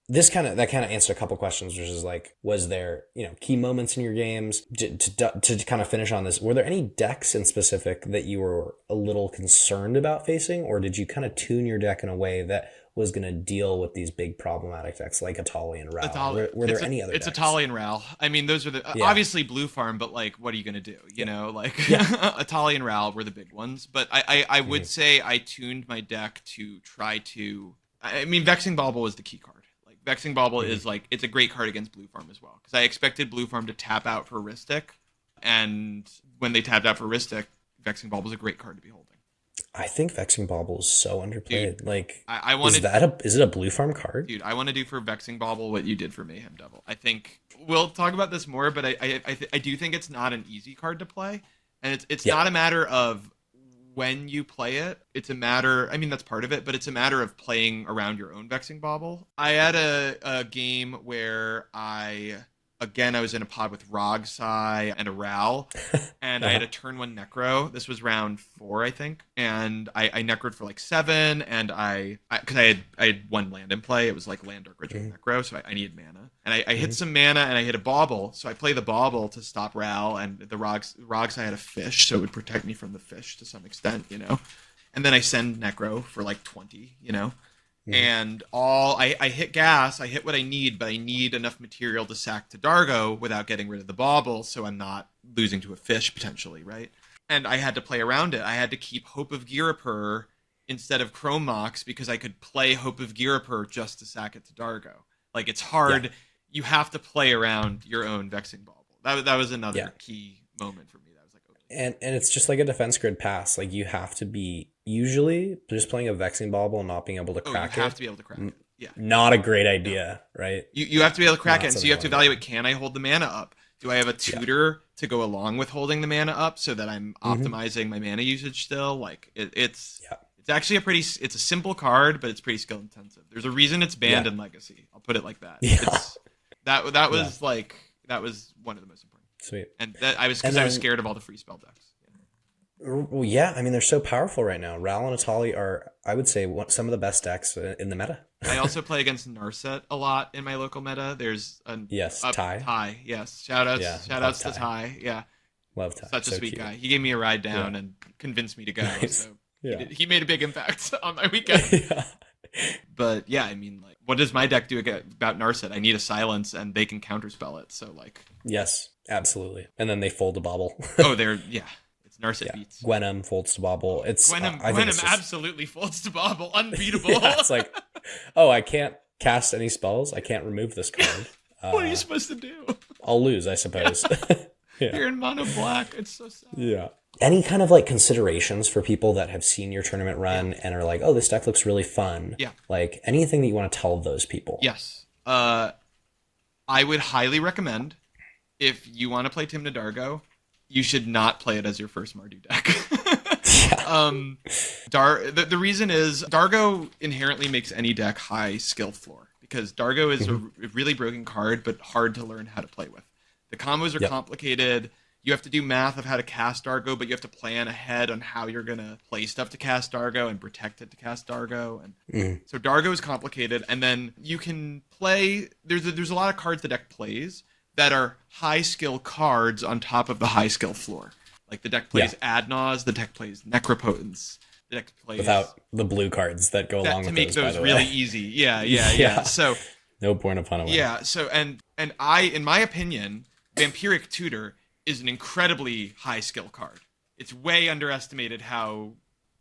that kind of answered a couple questions, which is like, was there, key moments in your games to kind of finish on this? Were there any decks in specific that you were a little concerned about facing, or did you kind of tune your deck in a way that was going to deal with these big problematic decks like Atali and Ral? Were there any other decks? It's Atali and Ral. I mean, those are obviously Blue Farm, but like, what are you going to do? Atali and Ral were the big ones. But I would say I tuned my deck to try to. I mean, Vexing Bauble was the key card. Vexing Bauble is like, it's a great card against Blue Farm as well, because I expected Blue Farm to tap out for Ristic, and when they tapped out for Ristic, Vexing Bauble is a great card to be holding. I think Vexing Bauble is so underplayed. Dude, like, is it a Blue Farm card? Dude, I want to do for Vexing Bauble what you did for Mayhem Devil. I think we'll talk about this more, but I do think it's not an easy card to play, and it's not a matter of when you play it. It's a matter, I mean, that's part of it, but it's a matter of playing around your own Vexing Bauble. I had a game where I was in a pod with Rogsai and a Ral, and I had a turn 1 Necro. This was round 4, I think, and I Necroed for like 7, and because I had 1 land in play. It was like land Dark Ritual Necro, so I needed mana. And I hit some mana, and I hit a Bauble, so I play the Bauble to stop Ral, and the Rogsai had a fish, so it would protect me from the fish to some extent, And then I send Necro for like 20, And I hit gas, I hit what I need, but I need enough material to sack to Dargo without getting rid of the Bauble, so I'm not losing to a fish potentially, right? And I had to play around it. I had to keep Hope of Girapur instead of Chrome Mox, because I could play Hope of Girapur just to sack it to Dargo. Like, it's hard. Yeah. You have to play around your own Vexing Bauble. That was another key moment for me. That was like, okay. And it's just like a defense grid pass. Like, you have to be usually just playing a Vexing Bauble and not being able to crack it. You have to be able to crack it. Yeah. Not a great idea, right? You have to be able to crack it, and so you have to evaluate, can I hold the mana up? Do I have a tutor to go along with holding the mana up so that I'm optimizing my mana usage still? Like, it's actually it's a simple card, but it's pretty skill intensive. There's a reason it's banned in Legacy. I'll put it like that. Yeah. That was one of the most important. Sweet. And I was scared of all the free spell decks. Well, yeah, I mean, they're so powerful right now. Ral and Atali are, I would say, some of the best decks in the meta. I also play against Narset a lot in my local meta. There's Ty. Ty, yes. Shoutouts to Ty. Yeah. Love Ty. Such a sweet guy. He gave me a ride down and convinced me to go. Nice. So he made a big impact on my weekend. But yeah, I mean, like, what does my deck do about Narset? I need a silence, and they can counterspell it. So, like, yes, absolutely. And then they fold a Bauble. It's Narset beats. Gwenem folds to Bauble. Gwenem absolutely folds to Bauble. Unbeatable. It's like, I can't cast any spells. I can't remove this card. What are you supposed to do? I'll lose, I suppose. You're in mono black. It's so sad. Yeah. Any kind of like considerations for people that have seen your tournament run and are like, oh, this deck looks really fun. Yeah. Like, anything that you want to tell those people? Yes. I would highly recommend if you want to play Tymna Dargo, you should not play it as your first Mardu deck. The reason is Dargo inherently makes any deck high skill floor, because Dargo is a really broken card, but hard to learn how to play with. The combos are complicated. You have to do math of how to cast Dargo, but you have to plan ahead on how you're going to play stuff to cast Dargo and protect it to cast Dargo. And so Dargo is complicated. And then you can play... There's a lot of cards the deck plays that are high skill cards on top of the high skill floor. Like the deck plays Adnaz, the deck plays Necropotence, the deck plays... Without the blue cards that go along with those, to make those really easy. Yeah. So... No point upon a way. Yeah, so, and I, in my opinion, Vampiric Tutor is an incredibly high skill card. It's way underestimated how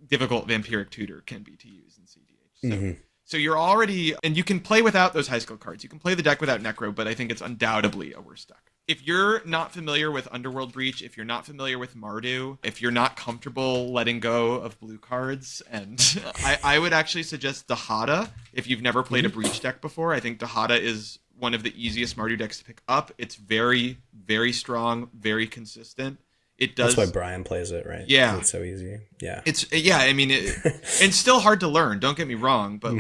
difficult Vampiric Tutor can be to use in cEDH. So you're already, and you can play without those high skill cards. You can play the deck without Necro, but I think it's undoubtedly a worse deck. If you're not familiar with Underworld Breach, if you're not familiar with Mardu, if you're not comfortable letting go of blue cards, and I would actually suggest Dahada if you've never played a Breach deck before. I think Dahada is one of the easiest Mardu decks to pick up. It's very, very strong, very consistent. It does. That's why Brian plays it, right? Yeah, it's so easy. Yeah, I mean, it's still hard to learn. Don't get me wrong, but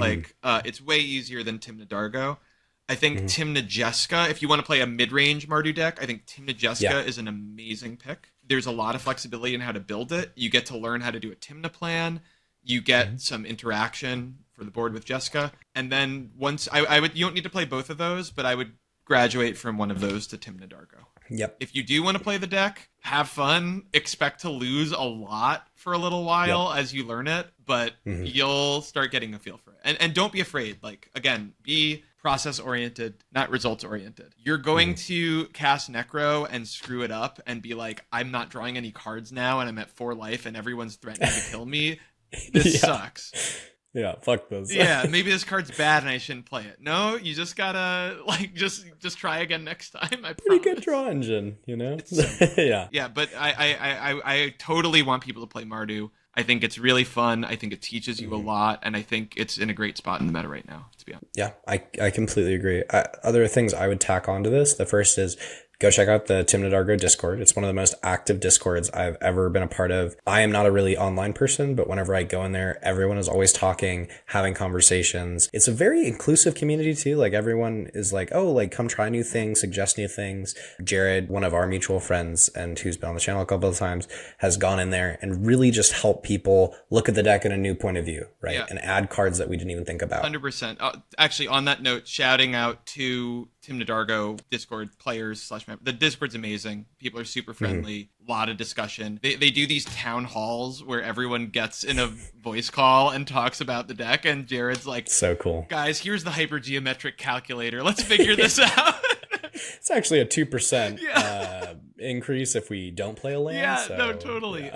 it's way easier than Tymna Dargo. I think Tymna Jeska, if you want to play a mid-range Mardu deck, I think Tymna Jeska is an amazing pick. There's a lot of flexibility in how to build it. You get to learn how to do a Tymna plan. You get some interaction for the board with Jeska. And then once you don't need to play both of those, but I would graduate from one of those to Tymna Dargo. Yep. If you do want to play the deck, have fun. Expect to lose a lot for a little while as you learn it, but you'll start getting a feel for it. And don't be afraid. Like, again, be process-oriented, not results-oriented. You're going to cast Necro and screw it up and be like, I'm not drawing any cards now and I'm at 4 life and everyone's threatening to kill me. This sucks. Yeah, fuck this. Yeah, maybe this card's bad and I shouldn't play it. No, you just gotta, just try again next time, I promise. Pretty good draw engine, you know? Yeah, but I totally want people to play Mardu. I think it's really fun. I think it teaches you a lot, and I think it's in a great spot in the meta right now, to be honest. Yeah, I completely agree. Other things I would tack onto this, the first is go check out the Tymna Dargo Discord. It's one of the most active Discords I've ever been a part of. I am not a really online person, but whenever I go in there, everyone is always talking, having conversations. It's a very inclusive community too. Like everyone is like, oh, like come try new things, suggest new things. Jared, one of our mutual friends and who's been on the channel a couple of times, has gone in there and really just helped people look at the deck in a new point of view, right? Yeah. And add cards that we didn't even think about. 100%. Actually, on that note, shouting out to Tymna Dargo Discord players / the Discord's amazing. People are super friendly. A lot of discussion. They do these town halls where everyone gets in a voice call and talks about the deck, and Jared's like, so cool. Guys, here's the hypergeometric calculator. Let's figure this out. It's actually a 2% increase if we don't play a land. Yeah, so, no, totally.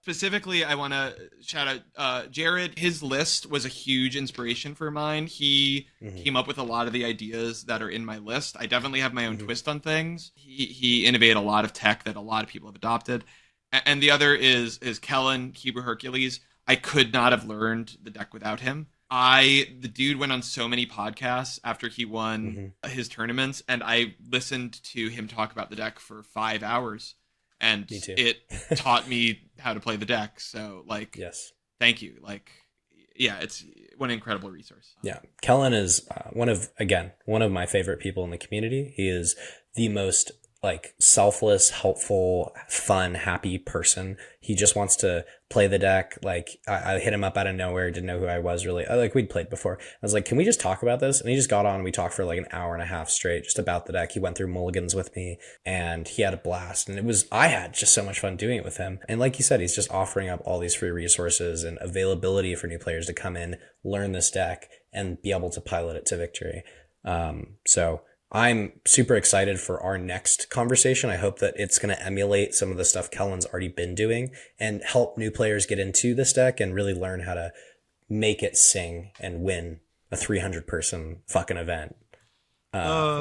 Specifically, I want to shout out Jared. His list was a huge inspiration for mine. He came up with a lot of the ideas that are in my list. I definitely have my own twist on things. He innovated a lot of tech that a lot of people have adopted. And the other is Kellen, Hebrew Hercules. I could not have learned the deck without him. The dude went on so many podcasts after he won his tournaments, and I listened to him talk about the deck for 5 hours, and it taught me how to play the deck. So, thank you. It's one incredible resource. Yeah, Kellen is one of my favorite people in the community. He is the most selfless, helpful, fun, happy person. He just wants to play the deck. I hit him up out of nowhere, didn't know who I was really. We'd played before. I was like, can we just talk about this? And he just got on and we talked for an hour and a half straight just about the deck. He went through mulligans with me and he had a blast. And I had just so much fun doing it with him. And like you said, he's just offering up all these free resources and availability for new players to come in, learn this deck and be able to pilot it to victory. So I'm super excited for our next conversation. I hope that it's going to emulate some of the stuff Kellen's already been doing and help new players get into this deck and really learn how to make it sing and win a 300 person fucking event,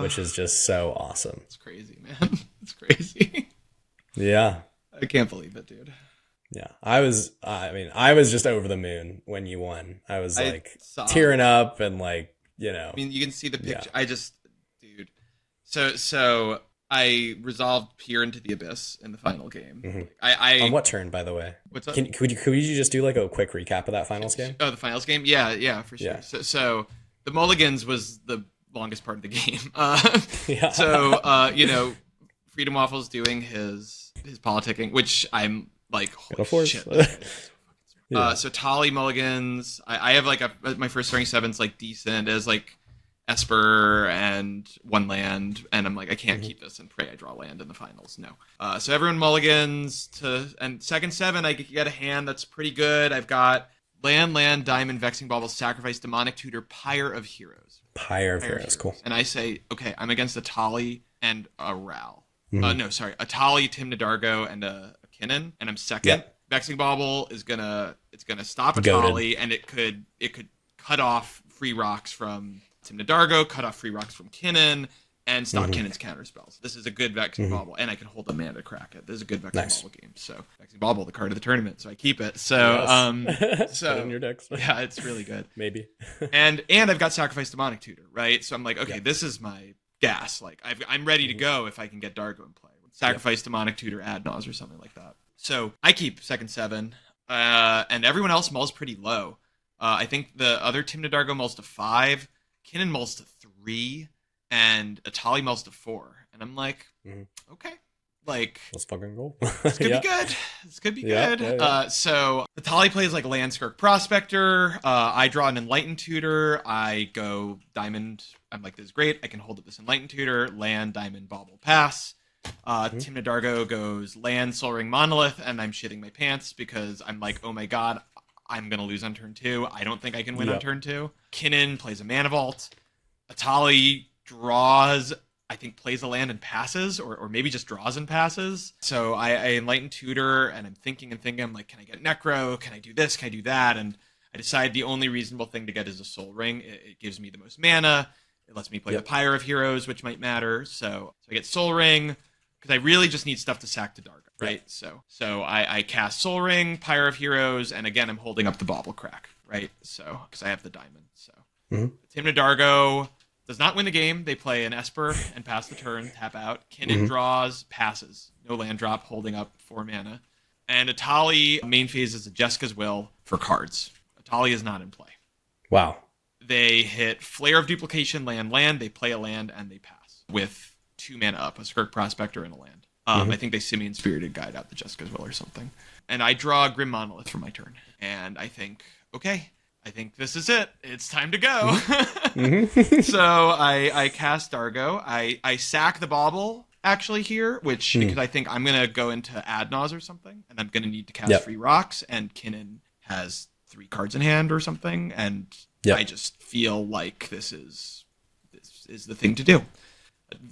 which is just so awesome. It's crazy, man. It's crazy. Yeah. I can't believe it, dude. Yeah. I was just over the moon when you won. I was tearing up and you can see the picture. Yeah. Dude. So I resolved Peer into the Abyss in the final game. Mm-hmm. On what turn, by the way? What's up? Could you just do like a quick recap of that finals game? Oh, the finals game? Yeah, for sure. Yeah. So the Mulligans was the longest part of the game. Yeah. So Freedom Waffle's doing his politicking, which I'm like, holy shit. Yeah. So Tali Mulligans, I have like my first starting seven's like decent as like Esper and one land, and I'm like, I can't keep this and pray I draw land in the finals. No. So everyone mulligans and second seven, I get a hand that's pretty good. I've got land, diamond, vexing bauble, sacrifice, demonic tutor, pyre of heroes. Pyre of heroes, cool. And I say, okay, I'm against a Tali and a Ral. A Tali, Tymna Dargo, and a Kinnan, and I'm second. Yep. Vexing bauble is gonna stop a Tali, and it could cut off free rocks from Tymna Dargo, cut off free rocks from Kinnan, and stop Kinnan's counter spells. This is a good Vexing Bauble, and I can hold a mana to crack it. This is a good Vexing Bauble game. So Vexing Bauble, the card of the tournament, so I keep it. So Put it in your decks. Yeah, it's really good. Maybe. and I've got Sacrifice Demonic Tutor, right? So I'm like, okay, this is my gas. Like I'm ready to go if I can get Dargo in play. Sacrifice Demonic Tutor, Ad Naus, or something like that. So I keep second seven, and everyone else mulls pretty low. I think the other Tymna Dargo mulls to 5. Kinnan mulls to 3, and Atali mulls to 4. And I'm like, okay, like, let's fucking go. This could be good. This could be good. Yeah. So Atali plays like Landskirk Prospector. I draw an Enlightened Tutor. I go Diamond. I'm like, this is great. I can hold up this Enlightened Tutor. Land, Diamond, Bauble, pass. Tymna Dargo goes land, Sol Ring, Monolith, and I'm shitting my pants because I'm like, oh my god, I'm going to lose on turn 2. I don't think I can win on turn 2. Kinnan plays a Mana Vault. Atali draws, I think plays a land and passes, or maybe just draws and passes. So I Enlighten Tutor, and I'm thinking, I'm like, can I get Necro? Can I do this? Can I do that? And I decide the only reasonable thing to get is a Sol Ring. It gives me the most mana. It lets me play the Pyre of Heroes, which might matter. So I get Sol Ring, because I really just need stuff to sack to Dargo, right? So I cast Sol Ring, Pyre of Heroes, and again, I'm holding up the Bauble Crack, right? So, because I have the diamond. So Tymna Dargo does not win the game. They play an Esper and pass the turn, tap out. Kinnan draws, passes. No land drop, holding up 4 mana. And Atali main phase is a Jessica's Will for cards. Atali is not in play. Wow. They hit Flare of Duplication, land. They play a land, and they pass with 2 mana up, a Skirk Prospector and a land. I think they Simian Spirited Guide out the Jessica's Will or something. And I draw a Grim Monolith for my turn. And I think, okay, I think this is it. It's time to go. So I cast Dargo. I sack the Bauble, actually, here, which, because I think I'm going to go into Ad Naus or something, and I'm going to need to cast free rocks, and Kinnan has 3 cards in hand or something, and I just feel like this is the thing to do.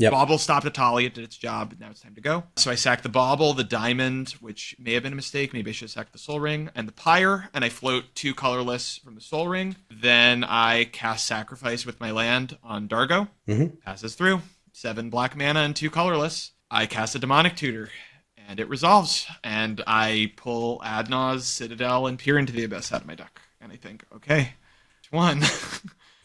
Bauble stopped Atali. It did its job. Now it's time to go. So I sacked the Bauble, the Diamond, which may have been a mistake. Maybe I should have sacked the Sol Ring, and the Pyre, and I float 2 colorless from the Sol Ring. Then I cast Sacrifice with my land on Dargo. Passes through. 7 black mana and 2 colorless. I cast a Demonic Tutor, and it resolves. And I pull Ad Naus, Citadel, and Peer into the Abyss out of my deck. And I think, okay, which one?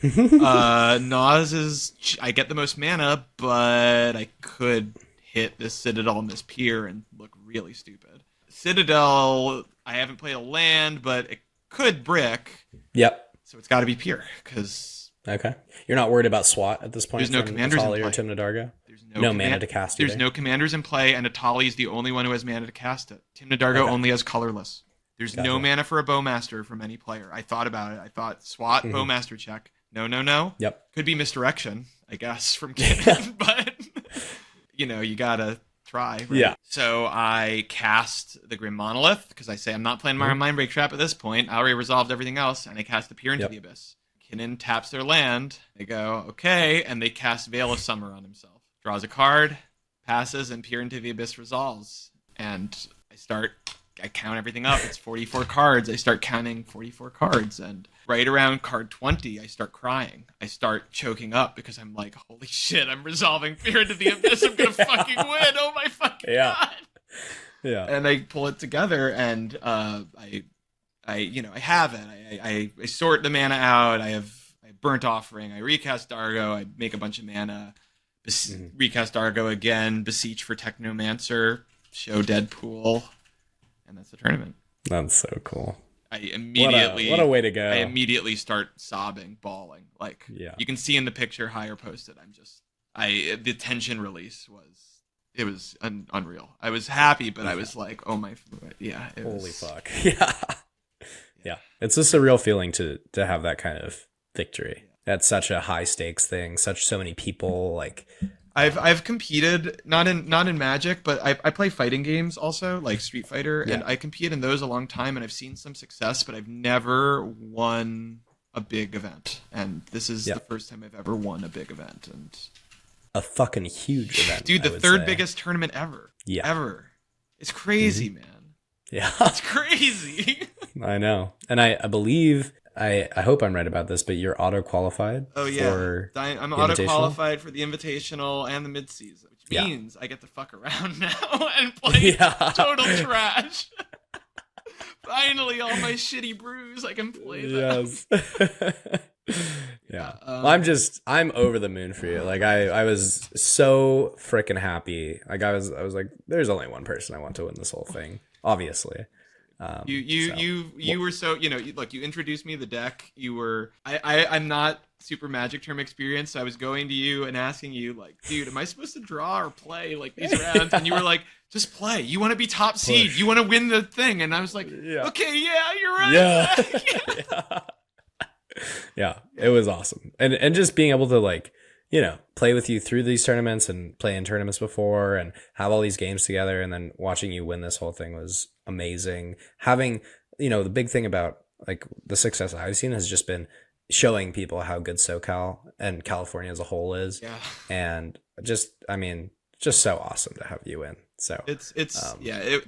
Naus is, I get the most mana, but I could hit this Citadel and this Pier and look really stupid. Citadel, I haven't played a land, but it could brick. So it's got to be Pier, because... Okay. You're not worried about SWAT at this point? There's no commanders in play. Or Tymna Dargo? There's no mana to cast either. There's no commanders in play, and Atali is the only one who has mana to cast it. Tymna Dargo only has colorless. There's no mana for a Bowmaster from any player. I thought about it. I thought SWAT, Bowmaster check. No. Could be misdirection, I guess, from Kinnan, but, you gotta try, right? Yeah. So I cast the Grim Monolith, because I say I'm not playing my Mindbreak Trap at this point. I already resolved everything else, and I cast the Peer into the Abyss. Kinnan taps their land. They go, okay, and they cast Veil of Summer on himself. Draws a card, passes, and Peer into the Abyss resolves. And I count everything up. It's 44 cards. I start counting 44 cards, and right around card 20, I start crying. I start choking up because I'm like, holy shit, I'm resolving Fear into the Abyss. I'm gonna fucking win. Oh my fucking god. Yeah. And I pull it together, and I have it. I sort the mana out. I have Burnt Offering. I recast Dargo. I make a bunch of mana. recast Dargo again, beseech for Technomancer, show Deadpool, and that's the tournament. That's so cool. I immediately what a way to go. I immediately start sobbing, bawling. Like you can see in the picture Higher posted. The tension release was unreal. I was happy, but I was like, oh my, holy fuck. Yeah. It's a surreal feeling to have that kind of victory. That's such a high stakes thing. So many people like. I've competed not in Magic, but I play fighting games also, like Street Fighter, and I compete in those a long time, and I've seen some success, but I've never won a big event, and this is the first time I've ever won a big event, and a fucking huge event, dude. The third biggest tournament ever. Ever. It's crazy, man. Yeah, it's crazy. I know, and I believe. I hope I'm right about this, but you're auto-qualified. Oh, yeah. I'm auto-qualified for the Invitational and the mid-season, which means I get to fuck around now and play total trash. Finally, all my shitty brews, I can play them. Yes. I'm over the moon for you. Like, I was so freaking happy. Like, I was like, there's only one person I want to win this whole thing, obviously. You were so, look, you introduced me to the deck. I'm not super Magic term experienced, so I was going to you and asking you, like, dude, am I supposed to draw or play like these rounds? And you were like, just play. You want to be top seed. You want to win the thing. And I was like, okay, you're right. Yeah, it was awesome. And just being able to, like, play with you through these tournaments and play in tournaments before and have all these games together, and then watching you win this whole thing was amazing. Having, the big thing about, like, the success I've seen has just been showing people how good SoCal and California as a whole is. Yeah. And just so awesome to have you in. So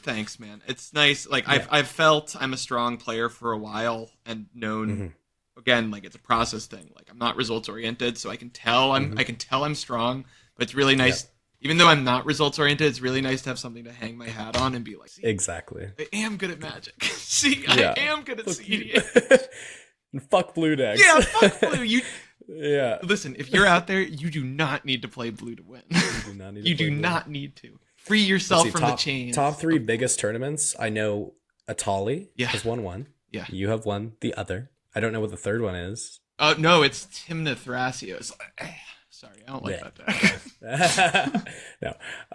thanks, man. It's nice. Like, I've felt I'm a strong player for a while and known, again, like, it's a process thing. Like, I'm not results oriented, so I can tell I'm strong, but it's really nice. Even though I'm not results oriented, it's really nice to have something to hang my hat on and be like, exactly. I am good at Magic. I am good at cEDH. Fuck blue decks. Yeah, fuck blue. Listen, if you're out there, you do not need to play blue to win. You do not need to. Free yourself from the chains. Top 3 biggest tournaments. I know Atali has won one. Yeah. You have won the other. I don't know what the third one is. No, it's Tymna Dargo. Sorry, I don't like that deck. No,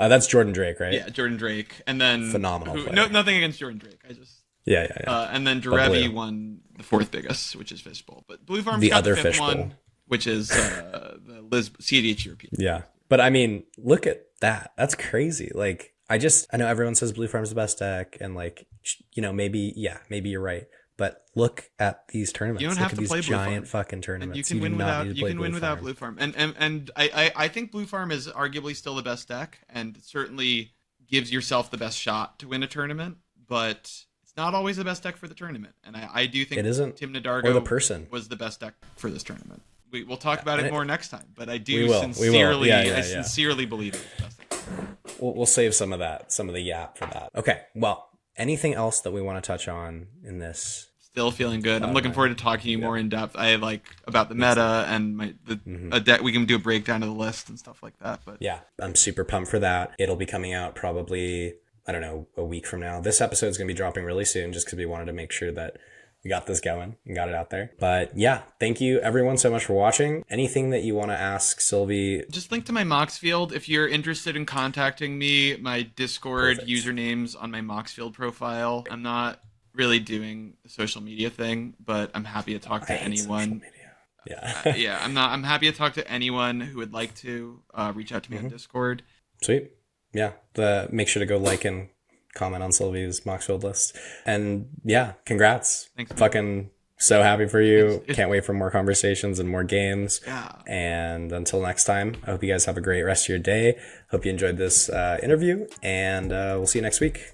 that's Jordan Drake, right? Yeah, Jordan Drake, and then phenomenal. Nothing against Jordan Drake. And then Derevi won the 4th biggest, which is Fishbowl. But Blue Farm's got the 5th one, which is the cEDH European. Yeah, but I mean, look at that. That's crazy. Like, I know everyone says Blue Farm's the best deck, and, like, maybe you're right. But look at these tournaments. You don't have to play Blue Farm. Giant fucking tournaments. And you can win without Blue Farm. And I think Blue Farm is arguably still the best deck, and certainly gives yourself the best shot to win a tournament. But it's not always the best deck for the tournament. And I do think it isn't Tymna Dargo or the person was the best deck for this tournament. We'll talk about it more next time. But I do sincerely, sincerely believe it's the best deck. We'll save some of the yap for that. Okay, well. Anything else that we want to touch on in this? Still feeling good. I'm looking forward to talking to you more in depth. I like about the meta and a deck. We can do a breakdown of the list and stuff like that. But yeah, I'm super pumped for that. It'll be coming out probably, I don't know, a week from now. This episode is going to be dropping really soon, just because we wanted to make sure that we got this going and got it out there. But yeah, thank you everyone so much for watching. Anything that you want to ask Sylvie? Just link to my Moxfield if you're interested in contacting me. My Discord username's on my Moxfield profile. I'm not really doing the social media thing, but I'm happy to talk to anyone. Yeah. I'm happy to talk to anyone who would like to reach out to me on Discord. Sweet. Yeah. Make sure to go like and comment on Sylvie's Moxfield list. And yeah, congrats. Thanks, man. Fucking so happy for you. Can't wait for more conversations and more games. Yeah. And until next time, I hope you guys have a great rest of your day. Hope you enjoyed this interview, and we'll see you next week.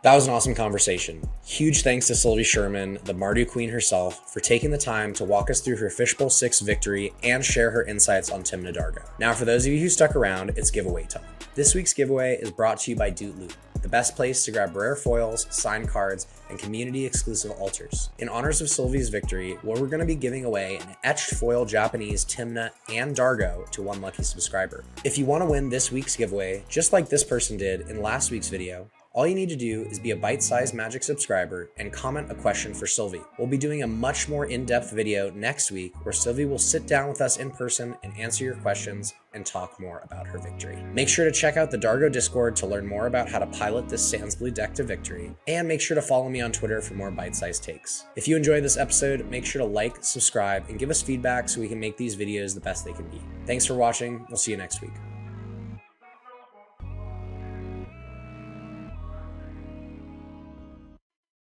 That was an awesome conversation. Huge thanks to Sylvie Sherman, the Mardu Queen herself, for taking the time to walk us through her Fishbowl 6 victory and share her insights on Tymna Dargo. Now, for those of you who stuck around, it's giveaway time. This week's giveaway is brought to you by Doot Loot. the best place to grab rare foils, signed cards, and community-exclusive altars. In honors of Sylvie's victory, we're going to be giving away an etched foil Japanese Tymna and Dargo to one lucky subscriber. If you want to win this week's giveaway, just like this person did in last week's video, all you need to do is be a Bite-Sized Magic subscriber and comment a question for Sylvie. We'll be doing a much more in-depth video next week where Sylvie will sit down with us in person and answer your questions and talk more about her victory. Make sure to check out the Dargo Discord to learn more about how to pilot this Sandsblue deck to victory, and make sure to follow me on Twitter for more bite-sized takes. If you enjoyed this episode, make sure to like, subscribe, and give us feedback so we can make these videos the best they can be. Thanks for watching. We'll see you next week.